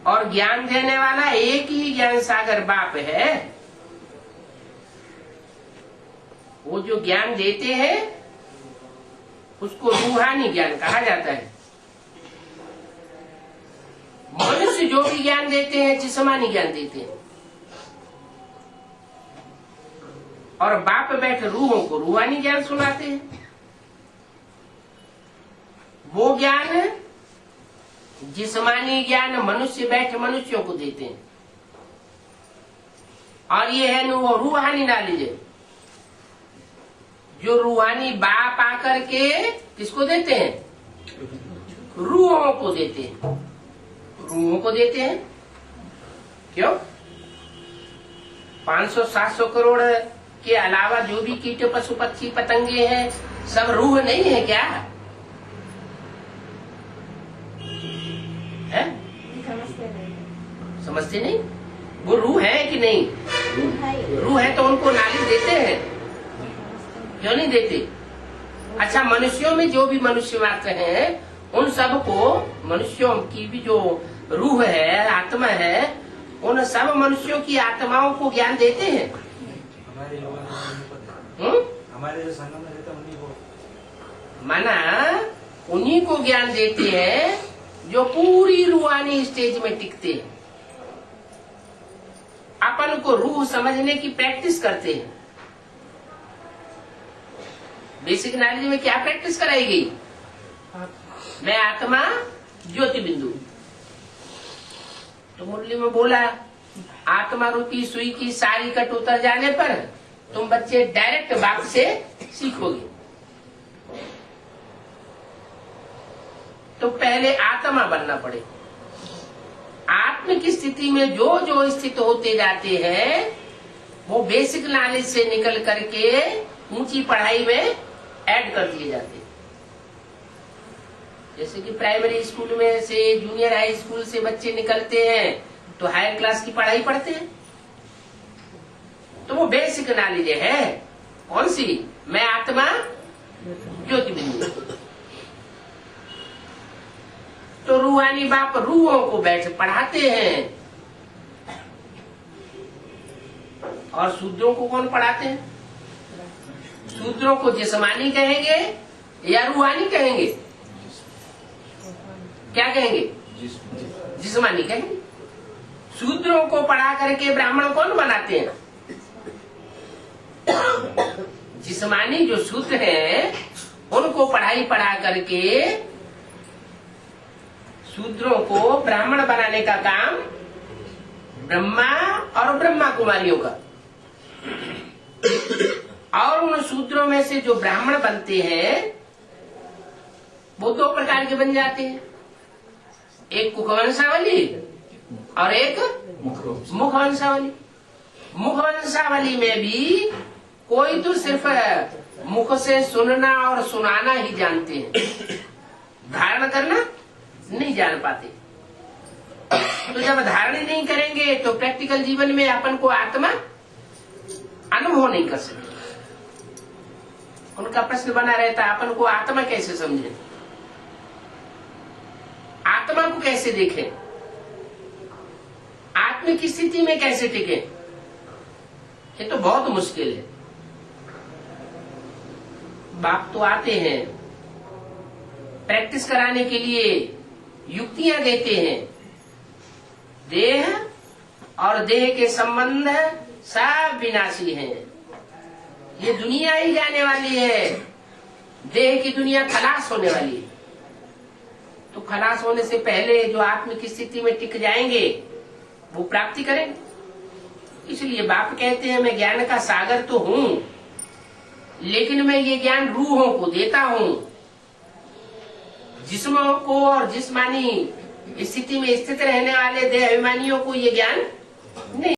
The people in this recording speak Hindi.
और ज्ञान देने वाला एक ही ज्ञान सागर बाप है। वो जो ज्ञान देते हैं उसको रूहानी ज्ञान कहा जाता है। मनुष्य जो भी ज्ञान देते हैं जिस्मानी ज्ञान देते हैं, और बाप बैठे रूहों को रूहानी ज्ञान सुनाते हैं। वो ज्ञान जिस्मानी ज्ञान मनुष्य बैठे मनुष्यों को देते हैं, और ये है वो रूहानी नॉलेज है जो रूहानी बाप आकर के किसको देते हैं? रूहों को देते हैं। रूहों को देते हैं क्यों? 500-700 करोड़ के अलावा जो भी कीट पशु पक्षी पतंगे हैं सब रूह नहीं है क्या? है? समझते नहीं? वो रूह है कि नहीं? रूह है तो उनको नॉलेज देते हैं, क्यों नहीं देते? अच्छा, मनुष्यों में जो भी मनुष्य मात्र हैं उन सबको, मनुष्यों की भी जो रूह है आत्मा है, उन सब मनुष्यों की आत्माओं को ज्ञान देते हैं। हमारे जो संगम में रहते हैं उन्हीं को, माना उन्हीं को ज्ञान देते हैं जो पूरी रूहानी स्टेज में टिकते हैं। अपन को रूह समझने की प्रैक्टिस करते हैं। बेसिक नॉलेज में क्या प्रैक्टिस कराई गई? मैं आत्मा ज्योति बिंदु। तो मुरली में बोला आत्मा रूपी सुई की सारी कट उतर जाने पर तुम बच्चे डायरेक्ट बाप से सीखोगे। तो पहले आत्मा बनना पड़े। आत्म की स्थिति में जो जो स्थित होते जाते हैं वो बेसिक नॉलेज से निकल करके ऊंची पढ़ाई में ऐड कर दिए जाते हैं। जैसे कि प्राइमरी स्कूल में से, जूनियर हाई स्कूल से बच्चे निकलते हैं तो हायर क्लास की पढ़ाई पढ़ते हैं। तो वो बेसिक नॉलेज है। कौन सी? मैं आत्मा ज्योति बिंदु। तो रूहानी बाप रूहों को बैठ पढ़ाते हैं। और शूद्रों को कौन पढ़ाते हैं? शूद्रों को जिस्मानी कहेंगे या रूहानी कहेंगे? क्या कहेंगे? जिस्मानी कहेंगे। शूद्रों को पढ़ा करके ब्राह्मण कौन बनाते हैं? जिस्मानी जो शूद्र हैं उनको पढ़ाई पढ़ा करके शूद्रों को ब्राह्मण बनाने का काम ब्रह्मा और ब्रह्मा कुमारियों का। और उन शूद्रों में से जो ब्राह्मण बनते हैं वो दो प्रकार के बन जाते हैं, एक कुखवंशावली और एक मुखवंशावली। मुखवंशावली में भी कोई तो सिर्फ मुख से सुनना और सुनाना ही जानते हैं, धारण करना नहीं जान पाते। तो जब धारण नहीं करेंगे तो प्रैक्टिकल जीवन में अपन को आत्मा अनुभव नहीं कर सकते। उनका प्रश्न बना रहता है अपन को आत्मा कैसे समझे, आत्मा को कैसे देखें, आत्म की स्थिति में कैसे टिके। ये तो बहुत मुश्किल है। बाप तो आते हैं प्रैक्टिस कराने के लिए, युक्तियां देते हैं। देह और देह के संबंध सब विनाशी हैं। ये दुनिया ही जाने वाली है। देह की दुनिया खलास होने वाली है। तो खलास होने से पहले जो आत्म की स्थिति में टिक जाएंगे वो प्राप्ति करेंगे। इसलिए बाप कहते हैं मैं ज्ञान का सागर तो हूं, लेकिन मैं ये ज्ञान रूहों को देता हूं। जिस्मों को और जिस्मानी स्थिति में स्थित रहने वाले देह अभिमानियों को ये ज्ञान नहीं